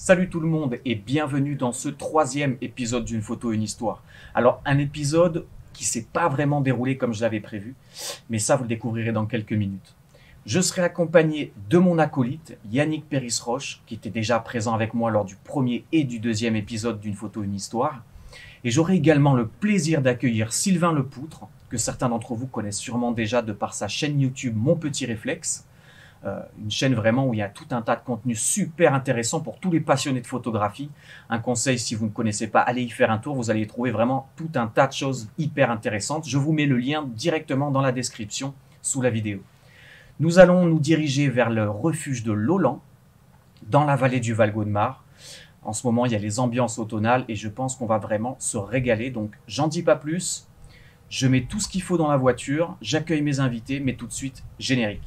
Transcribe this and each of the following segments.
Salut tout le monde et bienvenue dans ce troisième épisode d'une photo, une histoire. Alors un épisode qui s'est pas vraiment déroulé comme je l'avais prévu, mais ça vous le découvrirez dans quelques minutes. Je serai accompagné de mon acolyte Yannick Péris-Roche, qui était déjà présent avec moi lors du premier et du deuxième épisode d'une photo, une histoire. Et j'aurai également le plaisir d'accueillir Sylvain Lepoutre, que certains d'entre vous connaissent sûrement déjà de par sa chaîne YouTube Mon Petit Réflexe. Une chaîne vraiment où il y a tout un tas de contenus super intéressants pour tous les passionnés de photographie. Un conseil, si vous ne connaissez pas, allez y faire un tour, vous allez y trouver vraiment tout un tas de choses hyper intéressantes. Je vous mets le lien directement dans la description sous la vidéo. Nous allons nous diriger vers le refuge de Lolan, dans la vallée du Val-Gaudemar. En ce moment, il y a les ambiances automnales et je pense qu'on va vraiment se régaler. Donc, j'en dis pas plus. Je mets tout ce qu'il faut dans la voiture, j'accueille mes invités, mais tout de suite, générique.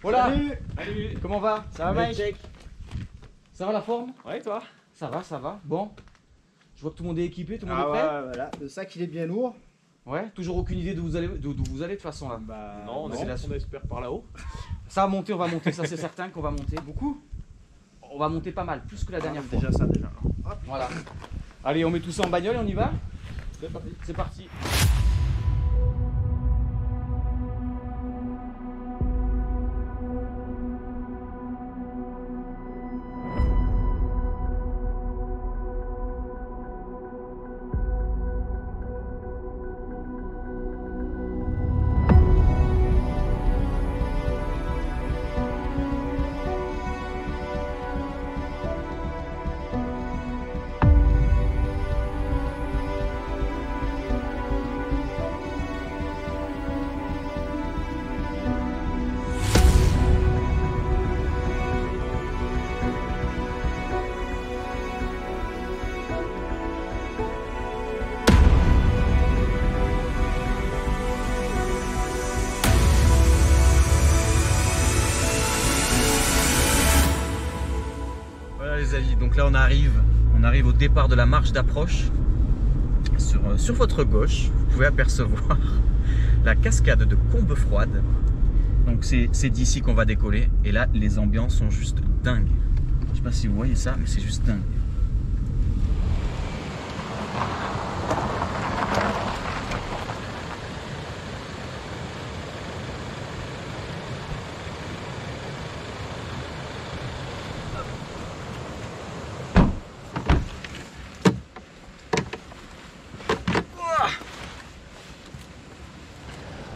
Voilà. Salut. Comment va? Ça va, Mike? Ça va la forme? Ouais, toi? Ça va, ça va. Bon. Je vois que tout le monde est équipé, tout le monde Ah est prêt? ouais, voilà, le sac il est bien lourd. Ouais, toujours aucune idée d'où vous allez de toute façon là. Bah, Non, c'est la on espère par là-haut. Ça va monter, on va monter, ça c'est certain qu'on va monter. Beaucoup? On va monter pas mal, plus que la dernière fois. déjà ça déjà. Hop. Voilà. Allez, on met tout ça en bagnole et on y va? C'est parti. C'est parti. Voilà les amis, donc là on arrive au départ de la marche d'approche. Sur votre gauche, vous pouvez apercevoir la cascade de Combefroide. Donc c'est d'ici qu'on va décoller. Et là, les ambiances sont juste dingues. Je sais pas si vous voyez ça, mais c'est juste dingue.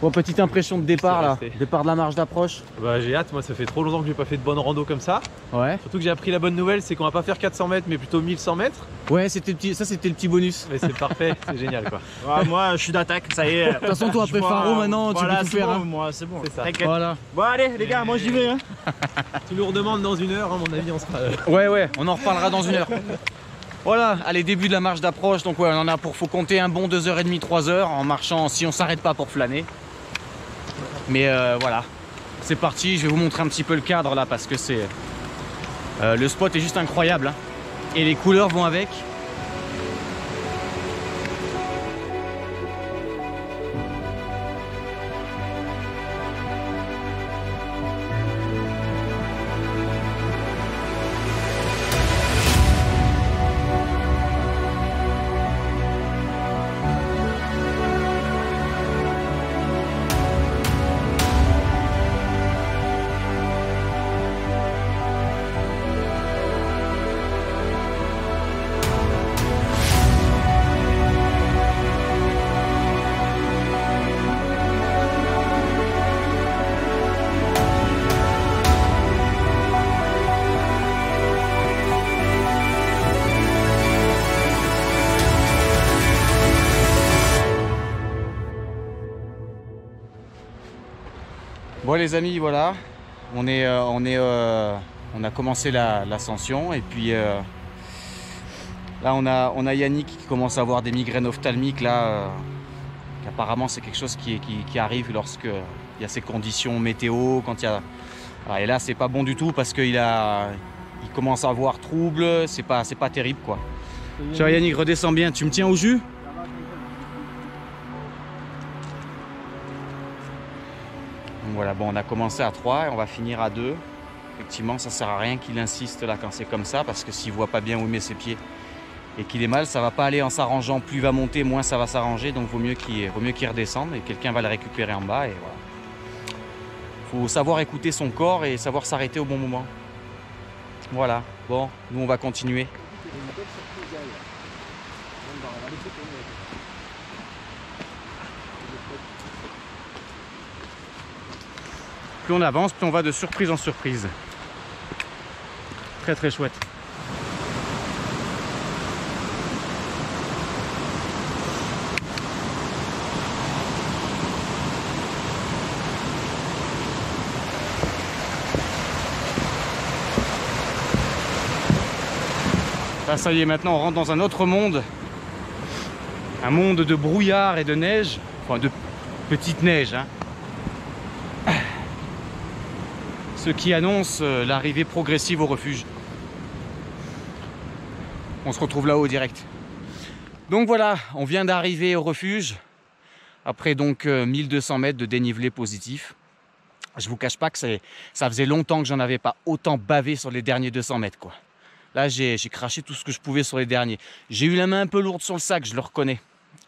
Bon, petite impression de départ là. resté. Départ de la marche d'approche. Bah j'ai hâte, moi ça fait trop longtemps que j'ai pas fait de bonne rando comme ça. Ouais. Surtout que j'ai appris la bonne nouvelle, c'est qu'on va pas faire 400 mètres mais plutôt 1100 mètres. Ouais, c'était le petit bonus. Mais c'est parfait, c'est génial quoi. Ouais, moi je suis d'attaque, ça y est. De toute façon, toi, après Faro, maintenant, tu peux tout faire, Bon, hein. moi c'est bon. C'est ça. T'inquiète. Voilà. Bon, allez, les gars, moi j'y vais. Hein. Tu nous redemandes dans une heure, à mon avis on sera... Ouais, on en reparlera dans une heure. Voilà, allez, début de la marche d'approche. Donc ouais, on en a faut compter un bon 2h30, 3h en marchant si on s'arrête pas pour flâner. Mais voilà, c'est parti, je vais vous montrer un petit peu le cadre là parce que c'est... le spot est juste incroyable, hein. Et les couleurs vont avec. Bon les amis, voilà, On a commencé l'ascension et puis là on a Yannick qui commence à avoir des migraines ophtalmiques là. Apparemment c'est quelque chose qui arrive lorsque il y a ces conditions météo, quand il y a... Voilà, et là c'est pas bon du tout parce qu'il commence à avoir trouble, c'est pas terrible quoi. Ciao Yannick, redescends bien, tu me tiens au jus? Donc voilà, bon on a commencé à 3 et on va finir à 2. Effectivement ça sert à rien qu'il insiste là quand c'est comme ça parce que s'il voit pas bien où il met ses pieds et qu'il est mal, ça va pas aller en s'arrangeant, plus il va monter, moins ça va s'arranger, donc vaut mieux qu'il redescende et quelqu'un va le récupérer en bas et voilà. Faut savoir écouter son corps et savoir s'arrêter au bon moment. Voilà, bon, nous on va continuer. Plus on avance, plus on va de surprise en surprise. Très très chouette. Là, ça y est, maintenant on rentre dans un autre monde. Un monde de brouillard et de neige. Enfin, de petite neige. Hein. Ce qui annonce l'arrivée progressive au refuge. On se retrouve là-haut direct. Donc voilà, on vient d'arriver au refuge. Après donc 1200 mètres de dénivelé positif. Je vous cache pas que ça faisait longtemps que j'en avais pas autant bavé sur les derniers 200 mètres quoi. Là, j'ai craché tout ce que je pouvais sur les derniers. J'ai eu la main un peu lourde sur le sac, je le reconnais.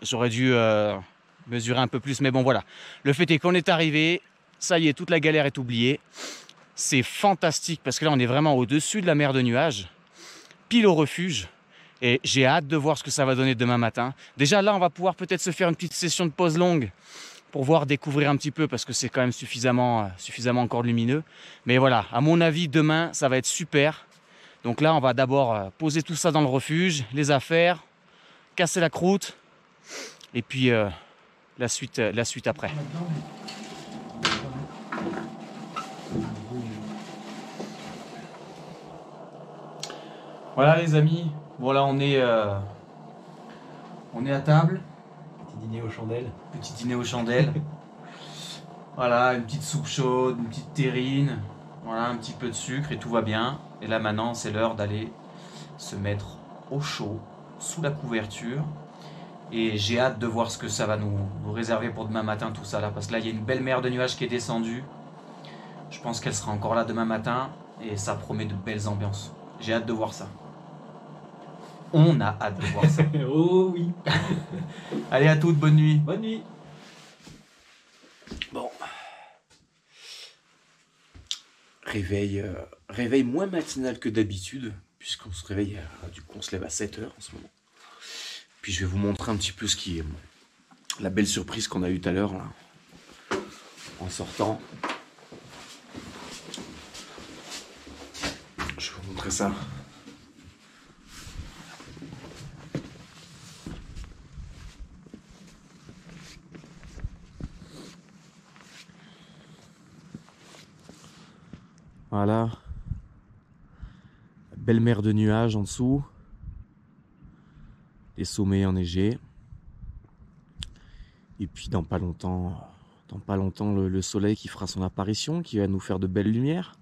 J'aurais dû mesurer un peu plus, mais bon, voilà. Le fait est qu'on est arrivé, ça y est, toute la galère est oubliée. C'est fantastique, parce que là, on est vraiment au-dessus de la mer de nuages, pile au refuge. Et j'ai hâte de voir ce que ça va donner demain matin. Déjà, là, on va pouvoir peut-être se faire une petite session de pause longue pour voir, découvrir un petit peu, parce que c'est quand même suffisamment encore lumineux. Mais voilà, à mon avis, demain, ça va être super. Donc là, on va d'abord poser tout ça dans le refuge, les affaires, casser la croûte, et puis la suite après. Voilà les amis, bon là on est à table. Petit dîner aux chandelles. Petit dîner aux chandelles. Voilà, une petite soupe chaude, une petite terrine, voilà, un petit peu de sucre et tout va bien. Et là maintenant c'est l'heure d'aller se mettre au chaud, sous la couverture. Et j'ai hâte de voir ce que ça va nous réserver pour demain matin tout ça là. Parce que là il y a une belle mer de nuages qui est descendue. Je pense qu'elle sera encore là demain matin et ça promet de belles ambiances. J'ai hâte de voir ça. On a hâte de voir ça. Oh oui. Allez à toutes, bonne nuit. Bonne nuit. Bon. Réveil moins matinal que d'habitude, puisqu'on se réveille, du coup on se lève à 7 h en ce moment. Puis je vais vous montrer un petit peu ce qui est la belle surprise qu'on a eue tout à l'heure en sortant. Je vais vous montrer ça. Voilà. Belle mer de nuages en dessous. Des sommets enneigés. Et puis dans pas longtemps le soleil qui fera son apparition, qui va nous faire de belles lumières.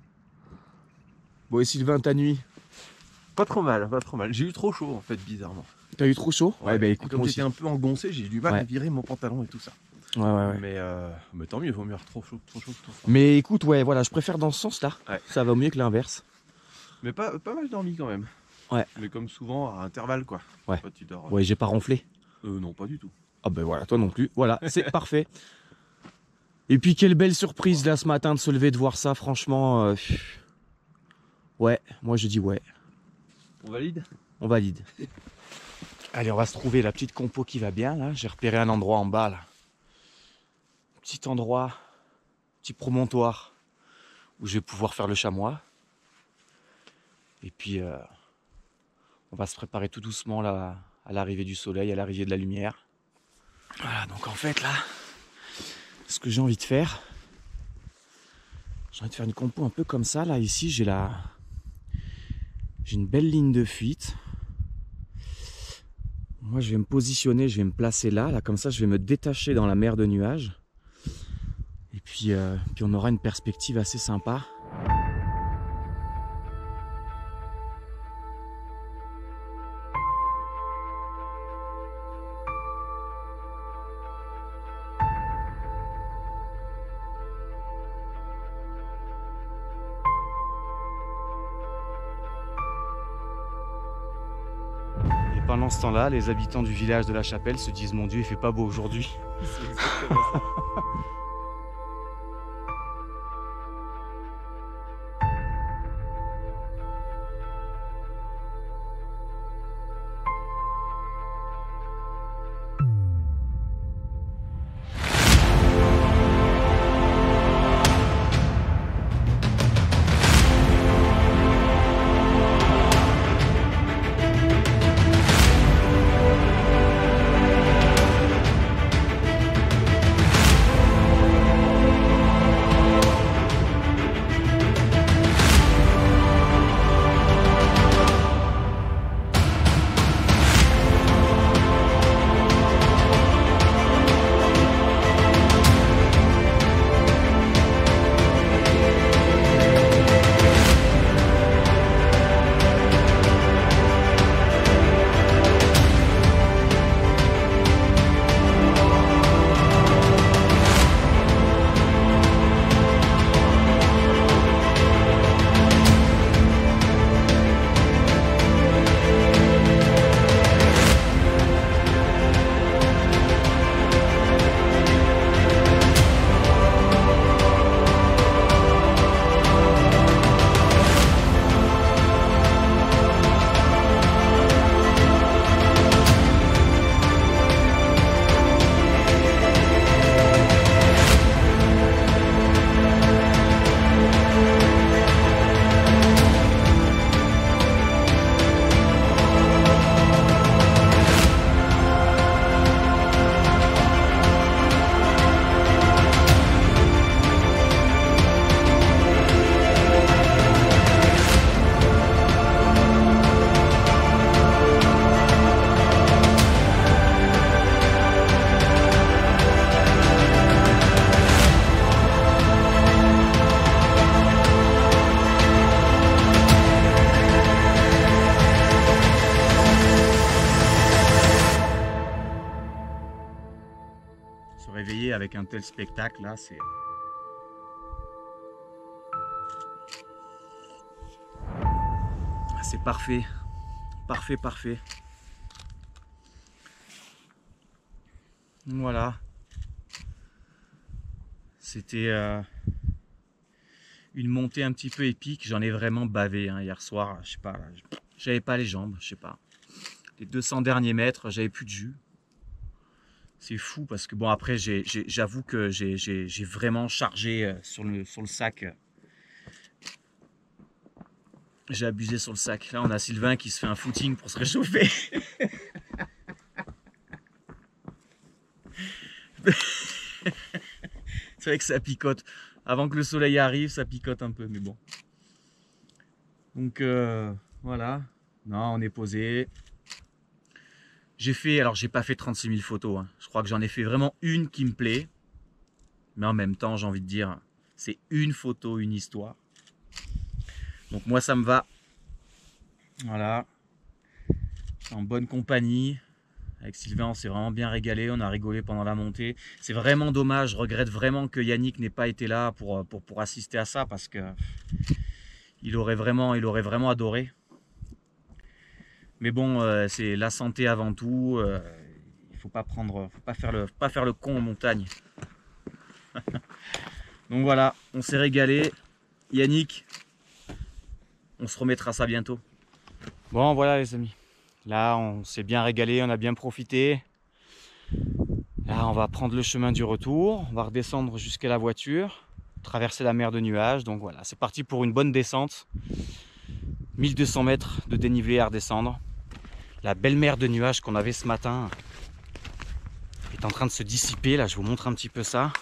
Bon et Sylvain, ta nuit? Pas trop mal, pas trop mal. J'ai eu trop chaud en fait, bizarrement. T'as eu trop chaud? Ouais, bah écoute, comme moi j'étais aussi. un peu engoncé, j'ai eu du mal à virer mon pantalon et tout ça. Ouais. Mais tant mieux, vaut mieux avoir trop chaud que trop froid. Mais écoute, ouais, voilà, je préfère dans ce sens-là. Ouais. Ça va mieux que l'inverse. Mais pas mal dormi quand même. Ouais. Mais comme souvent à intervalles quoi. Ouais. Quand tu dors. Ouais, j'ai pas ronflé. Non, pas du tout. Ah ben voilà, toi non plus. Voilà, c'est parfait. Et puis quelle belle surprise là ce matin de se lever, de voir ça, franchement. Ouais, moi je dis ouais. On valide? On valide. Allez, on va se trouver la petite compo qui va bien là. J'ai repéré un endroit en bas là. Petit endroit, petit promontoire où je vais pouvoir faire le chamois. Et puis on va se préparer tout doucement là à l'arrivée du soleil, à l'arrivée de la lumière. Voilà, donc en fait là, ce que j'ai envie de faire, J'ai envie de faire une compo un peu comme ça. Là, ici, j'ai une belle ligne de fuite. Moi, je vais me positionner, je vais me placer là. Là, comme ça, je vais me détacher dans la mer de nuages. Et puis on aura une perspective assez sympa. Pendant ce temps-là, les habitants du village de la Chapelle se disent « Mon Dieu, il fait pas beau aujourd'hui ». Avec un tel spectacle là, c'est parfait, parfait. Voilà, c'était une montée un petit peu épique. J'en ai vraiment bavé hein, hier soir. Je sais pas, j'avais pas les jambes, je sais pas. Les 200 derniers mètres, j'avais plus de jus. C'est fou parce que bon après j'avoue que j'ai vraiment chargé sur le sac. J'ai abusé sur le sac. Là on a Sylvain qui se fait un footing pour se réchauffer. C'est vrai que ça picote. Avant que le soleil arrive, ça picote un peu, mais bon. Donc voilà. Non, on est posé. Alors j'ai pas fait 36 000 photos, hein. Je crois que j'en ai fait vraiment une qui me plaît. Mais en même temps, j'ai envie de dire, c'est une photo, une histoire. Donc moi, ça me va. Voilà. En bonne compagnie. Avec Sylvain, on s'est vraiment bien régalé. On a rigolé pendant la montée. C'est vraiment dommage. Je regrette vraiment que Yannick n'ait pas été là pour assister à ça. Parce que il aurait vraiment adoré. Mais bon, c'est la santé avant tout. Il faut pas faire le con en montagne. Donc voilà, on s'est régalé. Yannick, on se remettra ça bientôt. Bon voilà les amis. Là on s'est bien régalé, on a bien profité. Là on va prendre le chemin du retour. On va redescendre jusqu'à la voiture. Traverser la mer de nuages. Donc voilà, c'est parti pour une bonne descente. 1200 mètres de dénivelé à redescendre. La belle mer de nuages qu'on avait ce matin est en train de se dissiper. Là, je vous montre un petit peu ça.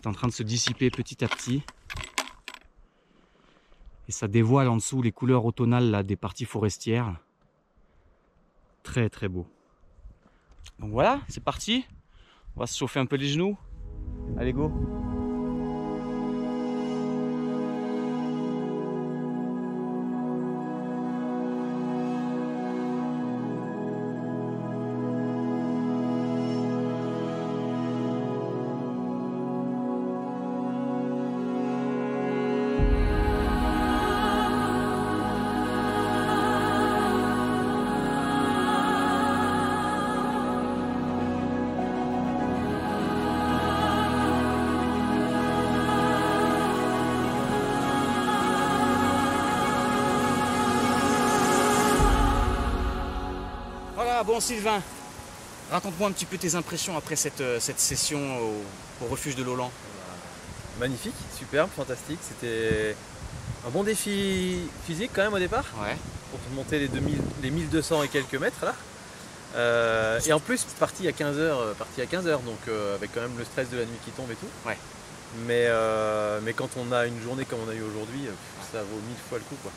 C'est en train de se dissiper petit à petit. Et ça dévoile en dessous les couleurs automnales là, des parties forestières. Très très beau. Donc voilà, c'est parti. On va se chauffer un peu les genoux. Allez, go! Voilà, bon Sylvain, raconte-moi un petit peu tes impressions après cette session au refuge de Lolan. Magnifique, superbe, fantastique. C'était un bon défi physique quand même au départ. Ouais. Pour monter les 1200 et quelques mètres là. Et en plus parti à 15h, donc avec quand même le stress de la nuit qui tombe et tout. Ouais. Mais quand on a une journée comme on a eu aujourd'hui, ça vaut 1000 fois le coup quoi.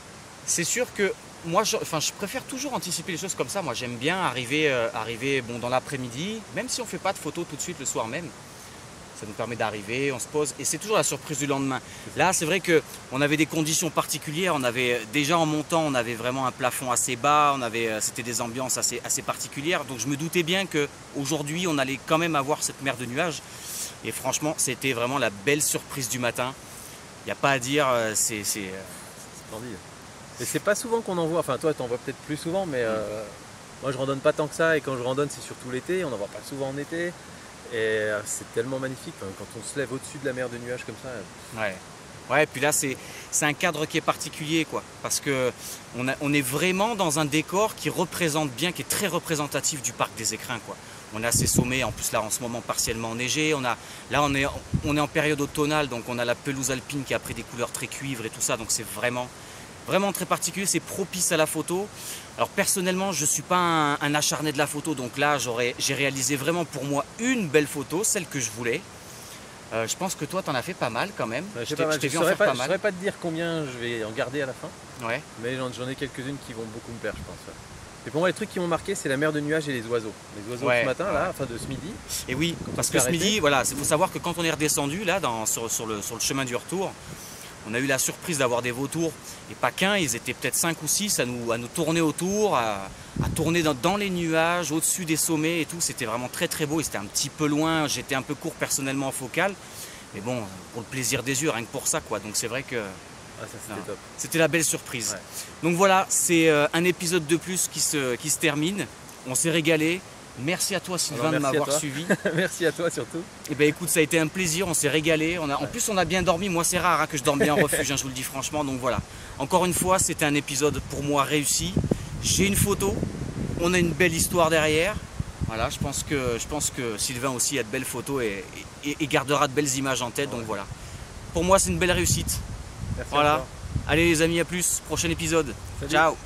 C'est sûr que moi, je préfère toujours anticiper les choses comme ça. Moi, j'aime bien arriver bon, dans l'après-midi, même si on ne fait pas de photos tout de suite le soir même. Ça nous permet d'arriver, on se pose et c'est toujours la surprise du lendemain. Là, c'est vrai qu'on avait des conditions particulières. On avait déjà en montant, on avait vraiment un plafond assez bas. C'était des ambiances assez particulières. Donc, je me doutais bien qu'aujourd'hui, on allait quand même avoir cette mer de nuages. Et franchement, c'était vraiment la belle surprise du matin. Il n'y a pas à dire, c'est splendide. Et c'est pas souvent qu'on en voit, enfin toi t'en vois peut-être plus souvent, mais moi je randonne pas tant que ça, et quand je randonne c'est surtout l'été, on n'en voit pas souvent en été, et c'est tellement magnifique quand on se lève au-dessus de la mer de nuages comme ça. Ouais, et puis là c'est un cadre qui est particulier quoi, parce que on est vraiment dans un décor qui représente bien, qui est très représentatif du parc des Écrins quoi. On a ces sommets, en plus là en ce moment partiellement enneigés, là on est en période automnale, donc on a la pelouse alpine qui a pris des couleurs très cuivre et tout ça, donc c'est vraiment très particulier, c'est propice à la photo. Alors personnellement, je ne suis pas un acharné de la photo, donc là j'ai réalisé vraiment pour moi une belle photo, celle que je voulais. Je pense que toi, tu en as fait pas mal quand même. Je t'ai vu en faire pas mal. Je ne saurais pas te dire combien je vais en garder à la fin, mais j'en ai quelques-unes qui vont beaucoup me plaire, je pense. Et pour moi, les trucs qui m'ont marqué, c'est la mer de nuages et les oiseaux. Les oiseaux ce matin, là, enfin de ce midi. Et oui, parce que ce midi, voilà, il faut savoir que quand on est redescendu là, sur le chemin du retour, on a eu la surprise d'avoir des vautours, et pas qu'un, ils étaient peut-être 5 ou 6 à nous tourner autour, à tourner dans les nuages, au-dessus des sommets et tout. C'était vraiment très très beau, et c'était un petit peu loin, j'étais un peu court personnellement en focale, mais bon, pour le plaisir des yeux, rien que pour ça quoi. Donc c'est vrai que c'était la belle surprise. Ouais. Donc voilà, c'est un épisode de plus qui se termine, on s'est régalé. Merci à toi Sylvain de m'avoir suivi. Merci à toi surtout. Et ben écoute, ça a été un plaisir, on s'est régalé. En plus on a bien dormi, moi c'est rare que je dorme bien en refuge, je vous le dis franchement. Donc voilà, encore une fois c'était un épisode pour moi réussi. J'ai une photo, on a une belle histoire derrière. Voilà, je pense que Sylvain aussi a de belles photos et gardera de belles images en tête. Donc voilà, pour moi c'est une belle réussite. Merci. Voilà, allez les amis, à plus, prochain épisode. Salut. Ciao.